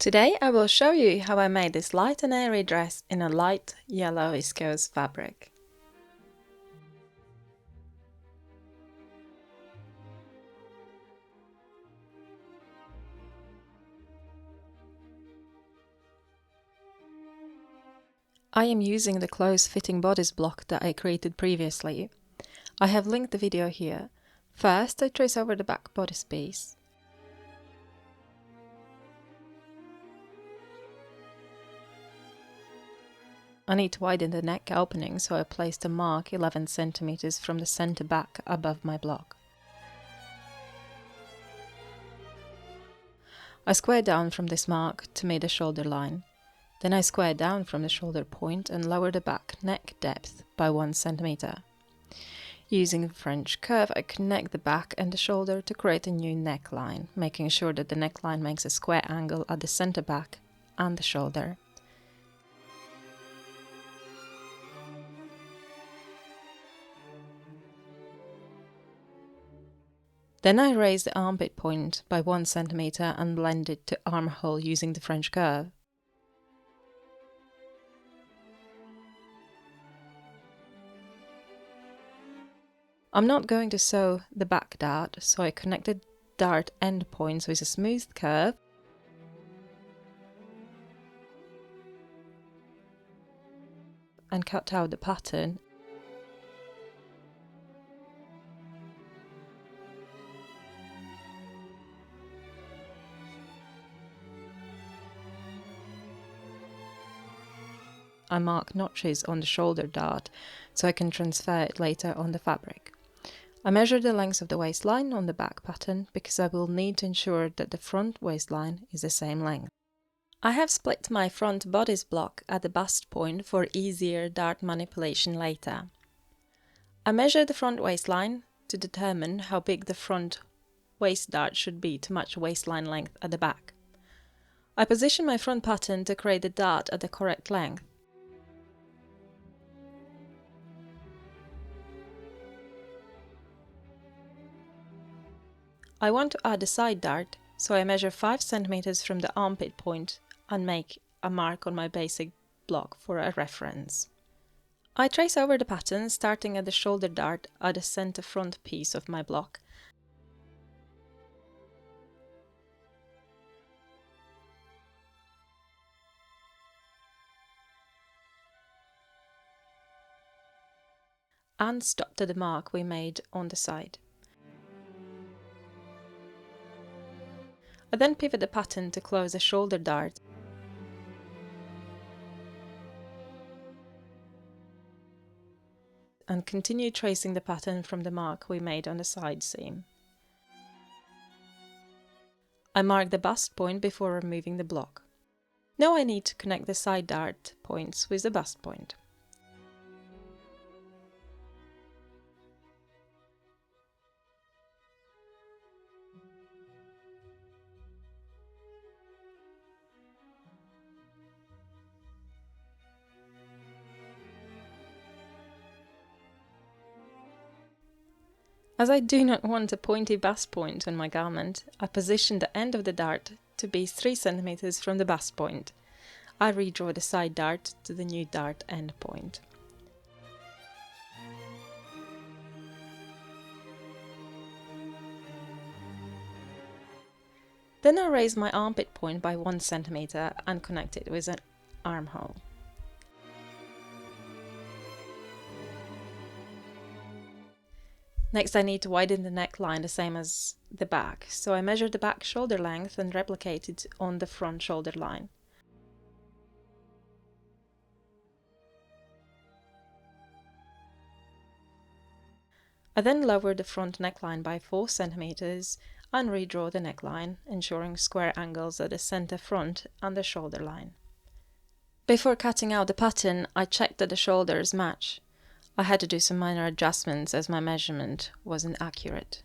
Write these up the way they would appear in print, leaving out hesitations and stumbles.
Today I will show you how I made this light and airy dress in a light yellow viscose fabric. I am using the close-fitting bodice block that I created previously. I have linked the video here. First, I trace over the back bodice piece. I need to widen the neck opening, so I placed a mark 11 cm from the center back above my block. I square down from this mark to meet the shoulder line. Then I square down from the shoulder point and lower the back neck depth by 1 cm. Using the French curve, I connect the back and the shoulder to create a new neckline, making sure that the neckline makes a square angle at the center back and the shoulder. Then I raise the armpit point by 1 cm and blend it to armhole using the French curve. I'm not going to sew the back dart, so I connected dart end points with a smooth curve and cut out the pattern. I mark notches on the shoulder dart so I can transfer it later on the fabric. I measure the length of the waistline on the back pattern because I will need to ensure that the front waistline is the same length. I have split my front bodice block at the bust point for easier dart manipulation later. I measure the front waistline to determine how big the front waist dart should be to match waistline length at the back. I position my front pattern to create the dart at the correct length. I want to add a side dart, so I measure 5 cm from the armpit point and make a mark on my basic block for a reference. I trace over the pattern starting at the shoulder dart at the center front piece of my block. And stop to the mark we made on the side. I then pivot the pattern to close the shoulder dart and continue tracing the pattern from the mark we made on the side seam. I mark the bust point before removing the block. Now I need to connect the side dart points with the bust point. As I do not want a pointy bust point on my garment, I position the end of the dart to be 3 cm from the bust point. I redraw the side dart to the new dart end point. Then I raise my armpit point by 1 cm and connect it with an armhole. Next I need to widen the neckline the same as the back, so I measure the back shoulder length and replicate it on the front shoulder line. I then lower the front neckline by 4 cm and redraw the neckline, ensuring square angles at the center front and the shoulder line. Before cutting out the pattern, I checked that the shoulders match. I had to do some minor adjustments as my measurement wasn't accurate.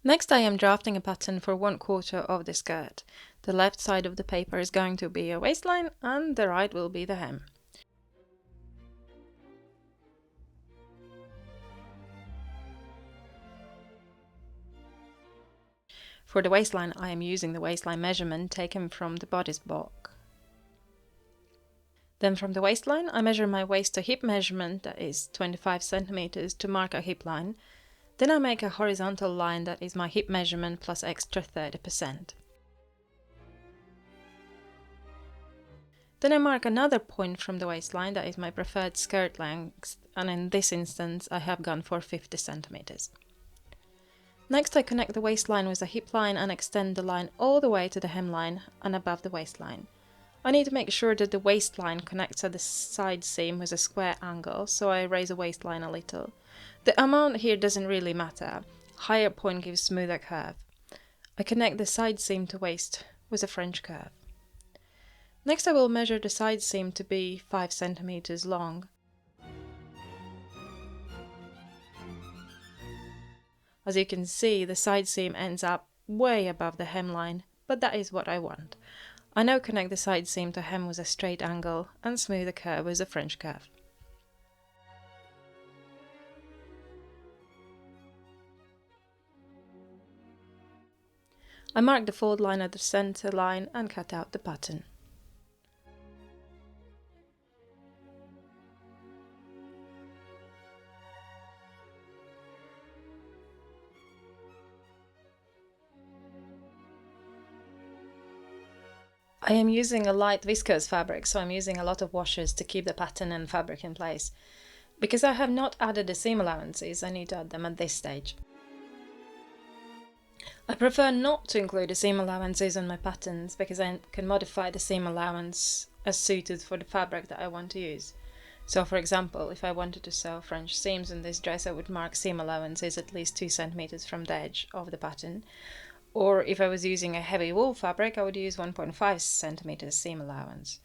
Next, I am drafting a pattern for 1/4 of the skirt. The left side of the paper is going to be a waistline and the right will be the hem. For the waistline, I am using the waistline measurement taken from the bodice block. Then from the waistline, I measure my waist to hip measurement, that is 25 centimeters, to mark a hip line. Then I make a horizontal line that is my hip measurement plus extra 30%. Then I mark another point from the waistline that is my preferred skirt length, and in this instance I have gone for 50 centimeters. Next I connect the waistline with a hip line and extend the line all the way to the hemline and above the waistline. I need to make sure that the waistline connects at the side seam with a square angle, so I raise the waistline a little. The amount here doesn't really matter. Higher point gives smoother curve. I connect the side seam to waist with a French curve. Next I will measure the side seam to be 5 centimeters long. As you can see, the side seam ends up way above the hemline, but that is what I want. I now connect the side seam to hem with a straight angle and smooth the curve with a French curve. I mark the fold line at the center line and cut out the pattern. I am using a light viscose fabric, so I'm using a lot of washes to keep the pattern and fabric in place. Because I have not added the seam allowances, I need to add them at this stage. I prefer not to include the seam allowances on my patterns because I can modify the seam allowance as suited for the fabric that I want to use. So for example, if I wanted to sew French seams in this dress, I would mark seam allowances at least 2 centimeters from the edge of the pattern. Or if I was using a heavy wool fabric, I would use 1.5 centimeters seam allowance.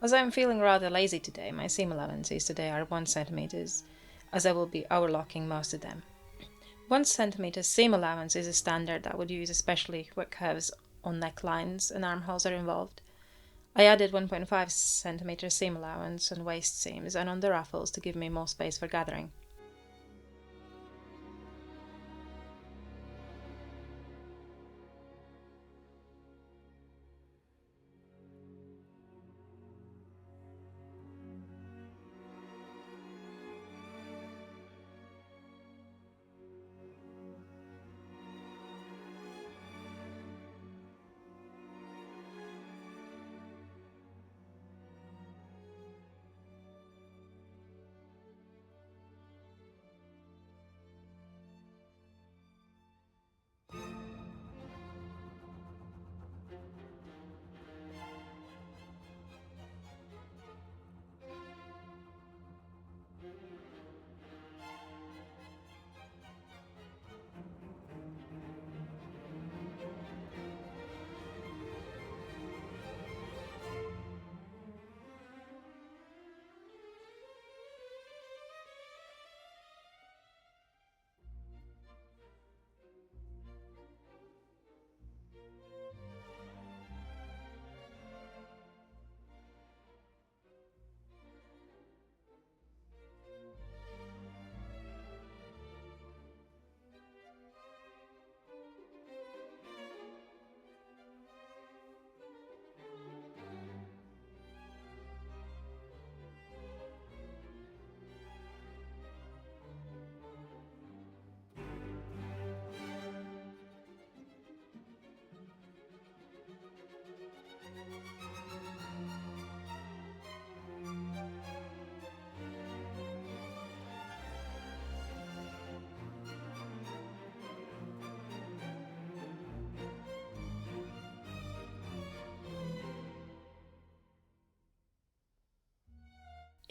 As I'm feeling rather lazy today, my seam allowances today are 1 centimeters, as I will be overlocking most of them. 1 centimeter seam allowance is a standard that I would use especially where curves on necklines and armholes are involved. I added 1.5 centimeter seam allowance on waist seams and on the ruffles to give me more space for gathering.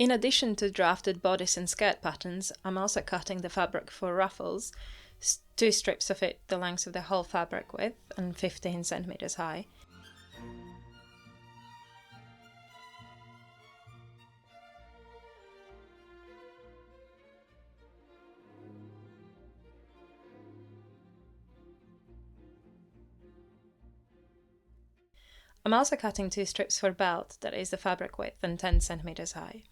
In addition to drafted bodice and skirt patterns, I'm also cutting the fabric for ruffles, 2 strips of it the length of the whole fabric width and 15 centimeters high. I'm also cutting 2 strips for belt, that is the fabric width and 10 centimeters high.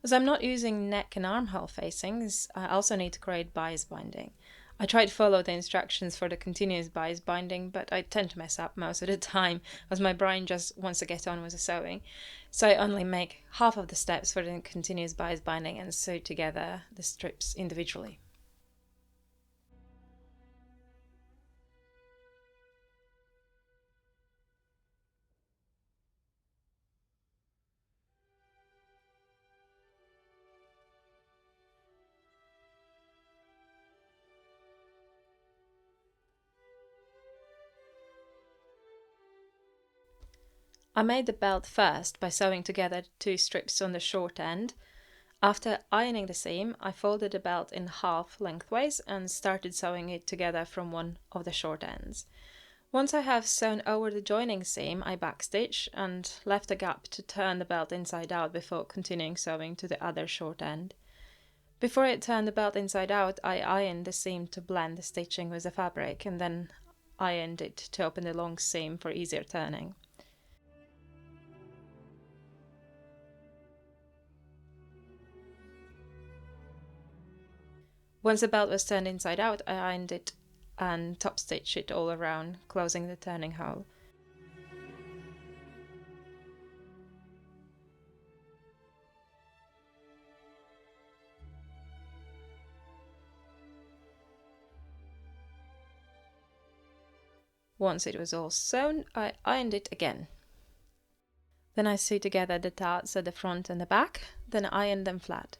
As I'm not using neck and armhole facings, I also need to create bias binding. I try to follow the instructions for the continuous bias binding, but I tend to mess up most of the time as my brain just wants to get on with the sewing. So I only make half of the steps for the continuous bias binding and sew together the strips individually. I made the belt first by sewing together 2 strips on the short end. After ironing the seam, I folded the belt in half lengthways and started sewing it together from one of the short ends. Once I have sewn over the joining seam, I backstitch and left a gap to turn the belt inside out before continuing sewing to the other short end. Before I turned the belt inside out, I ironed the seam to blend the stitching with the fabric and then ironed it to open the long seam for easier turning. Once the belt was turned inside out, I ironed it and top stitched it all around, closing the turning hole. Once it was all sewn, I ironed it again. Then I sewed together the darts at the front and the back, then ironed them flat.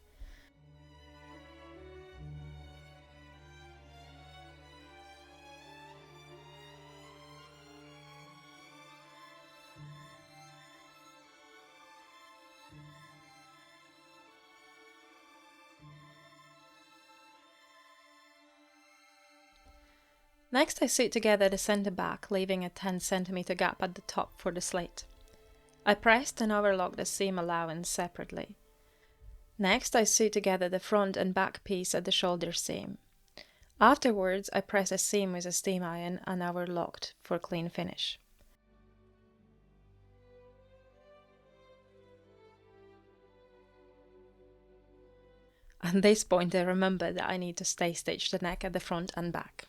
Next I sewed together the centre back, leaving a 10 cm gap at the top for the slit. I pressed and overlocked the seam allowance separately. Next I sewed together the front and back piece at the shoulder seam. Afterwards I pressed a seam with a steam iron and overlocked for clean finish. At this point I remembered that I need to stay stitch the neck at the front and back.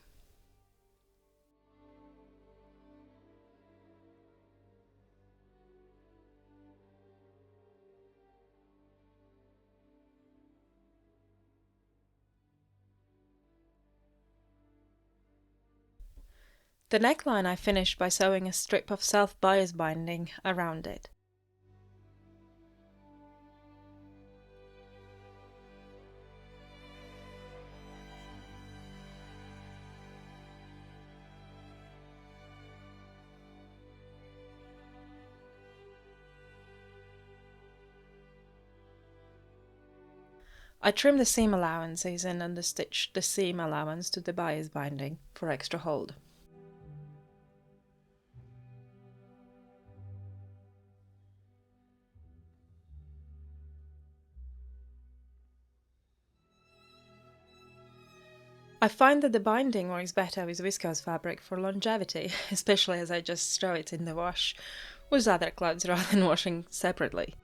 The neckline I finished by sewing a strip of self-bias binding around it. I trimmed the seam allowances and understitched the seam allowance to the bias binding for extra hold. I find that the binding works better with viscose fabric for longevity, especially as I just throw it in the wash with other clothes rather than washing separately.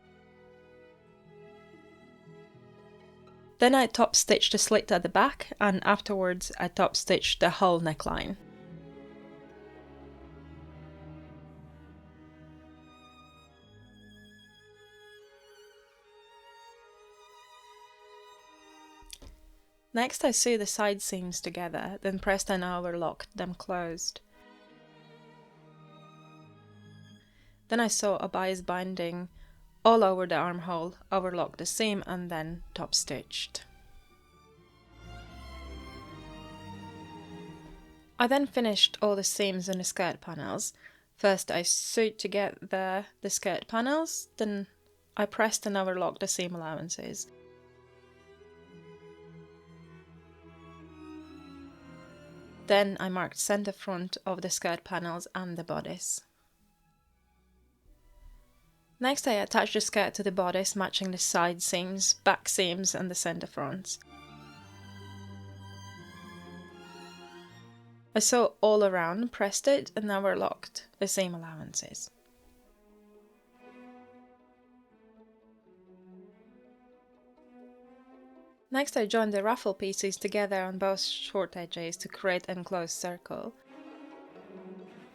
Then I top stitched the slit at the back and afterwards I top stitched the whole neckline. Next I sew the side seams together, then pressed and overlocked them closed. Then I sew a bias binding all over the armhole, overlocked the seam and then top stitched. I then finished all the seams in the skirt panels. First I sewed together the skirt panels, then I pressed and overlocked the seam allowances. Then I marked center front of the skirt panels and the bodice. Next I attached the skirt to the bodice, matching the side seams, back seams and the center fronts. I sewed all around, pressed it and overlocked the seam allowances. Next I joined the ruffle pieces together on both short edges to create an enclosed circle.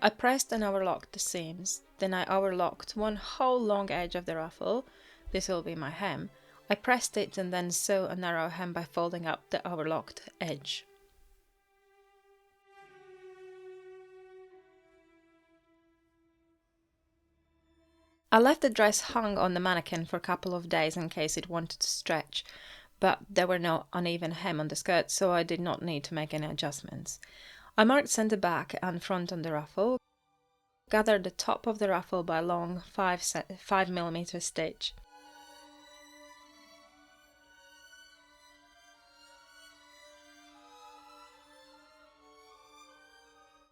I pressed and overlocked the seams, then I overlocked one whole long edge of the ruffle. This will be my hem. I pressed it and then sewed a narrow hem by folding up the overlocked edge. I left the dress hung on the mannequin for a couple of days in case it wanted to stretch, but there were no uneven hem on the skirt, so I did not need to make any adjustments. I marked center back and front on the ruffle, gathered the top of the ruffle by a long 5mm stitch.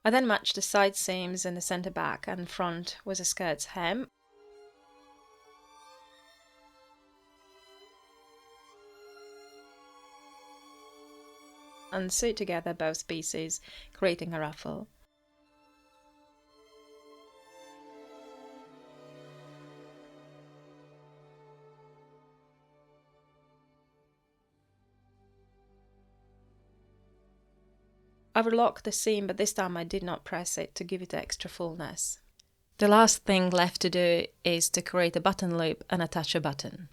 I then matched the side seams in the center back and front with the skirt's hem. And sewed together both pieces, creating a ruffle. I overlocked the seam, but this time I did not press it to give it extra fullness. The last thing left to do is to create a button loop and attach a button.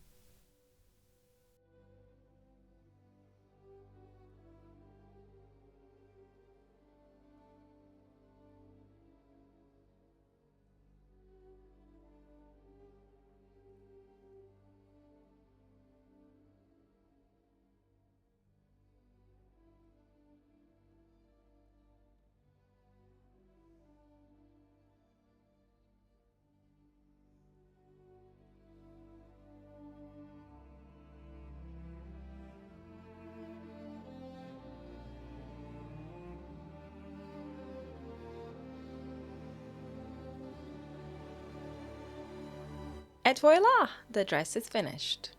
Et voila! The dress is finished.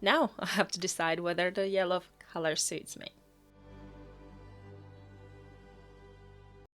Now I have to decide whether the yellow color suits me.